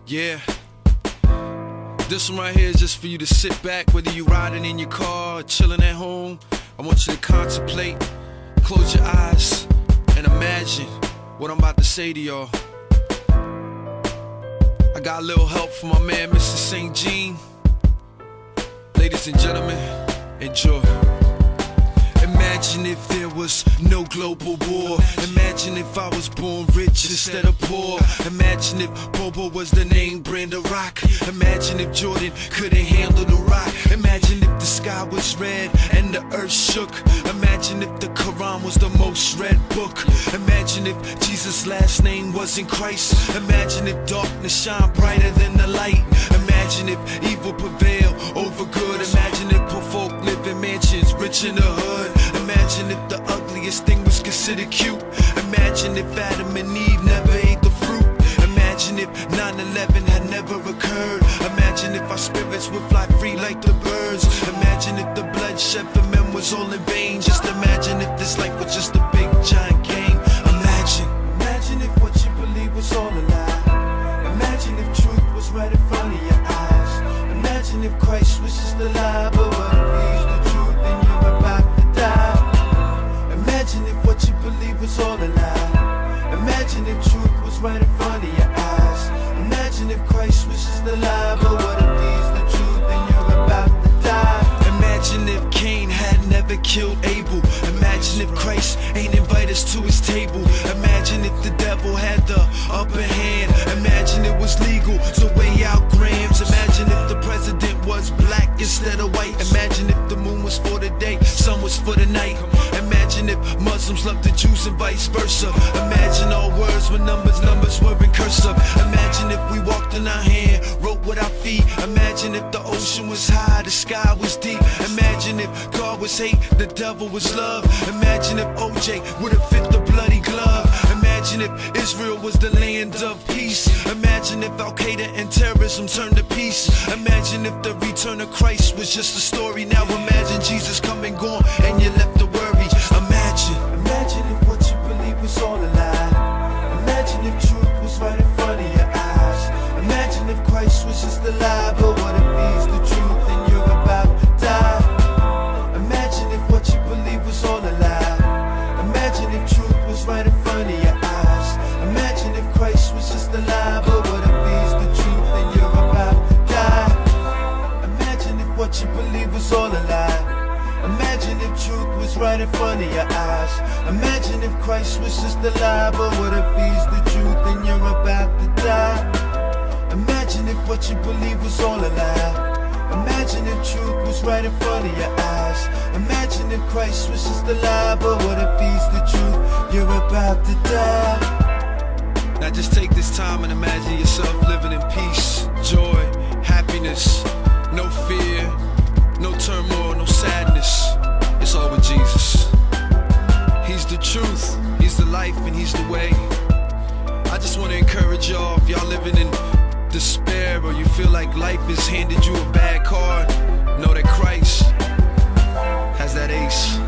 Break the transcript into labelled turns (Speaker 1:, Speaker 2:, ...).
Speaker 1: Yeah, this one right here is just for you to sit back, whether you riding in your car or chilling at home. I want you to contemplate, close your eyes, and imagine what I'm about to say to y'all. I got a little help from my man, Mr. St. Jean. Ladies and gentlemen, enjoy. Imagine if there was no global war. Imagine if I was born rich instead of poor. Imagine if Bobo was the name brand of rock. Imagine if Jordan couldn't handle the rock. Imagine if the sky was red and the earth shook. Imagine if the Quran was the most read book. Imagine if Jesus' last name wasn't Christ. Imagine if darkness shine brighter than the light. Imagine if evil prevail over good. Imagine if poor folk live in mansions rich in the hood. Imagine if the ugliest thing was considered cute. Imagine if Adam and Eve never ate the fruit. Imagine if 9/11 had never occurred. Imagine if our spirits would fly free like the birds. Imagine if the bloodshed for men was all in vain. Just imagine if this life was just a big giant game. Imagine if what you believe was all a lie. Imagine if truth was right in front of your eyes. Imagine if Christ was just a lie, but what if he's the truth and you're about to die? Imagine if what you believe was all a lie. Imagine if truth was right in front of your eyes. Imagine if Christ was just a lie, but what if he's the truth and you're about to die? Imagine if Cain had never killed Abel. Imagine if Christ ain't invite us to his table. Imagine if the devil had the upper hand. Imagine it was legal to weigh out grams. Imagine if the president was black instead of white. Imagine if the moon was for the day, sun was for the night. Imagine if Muslims loved the Jews and vice versa. Imagine all words were numbers, numbers were in cursive. Imagine if we walked in our hand, wrote with our feet. Imagine if the ocean was high, the sky was deep. Imagine if God was hate, the devil was love. Imagine if OJ would have fit the bloody glove. Imagine if Israel was the land of peace. Imagine if Al-Qaeda and terrorism turned to peace. Imagine if the return of Christ was just a story. Now imagine Jesus come and gone and you left to worry. Imagine if what you believe was all a lie. Imagine if truth was right in front of your eyes. Imagine if Christ was just a lie, but what if he's the truth and you're about to die? Imagine if what you believe was all a lie. Imagine if truth was right in front of your eyes. Imagine if Christ was just a lie, but what if he's the truth and you're about to die? Imagine if what you believe was all a lie. Imagine if truth was right in front of your eyes. Imagine if Christ was just a lie, but what if he's the truth and you're about to die? Imagine if what you believe was all a lie. Imagine if truth was right in front of your eyes. Imagine if Christ was just a lie, but what if he's the truth, you're about to die? Now just take this time and imagine yourself living in peace, joy, happiness, no fear, no turmoil, no sadness. It's all with Jesus. He's the truth, he's the life, and he's the way. I just want to encourage y'all, if y'all living in despair or you feel like life has handed you a bad card, know that Christ has that ace.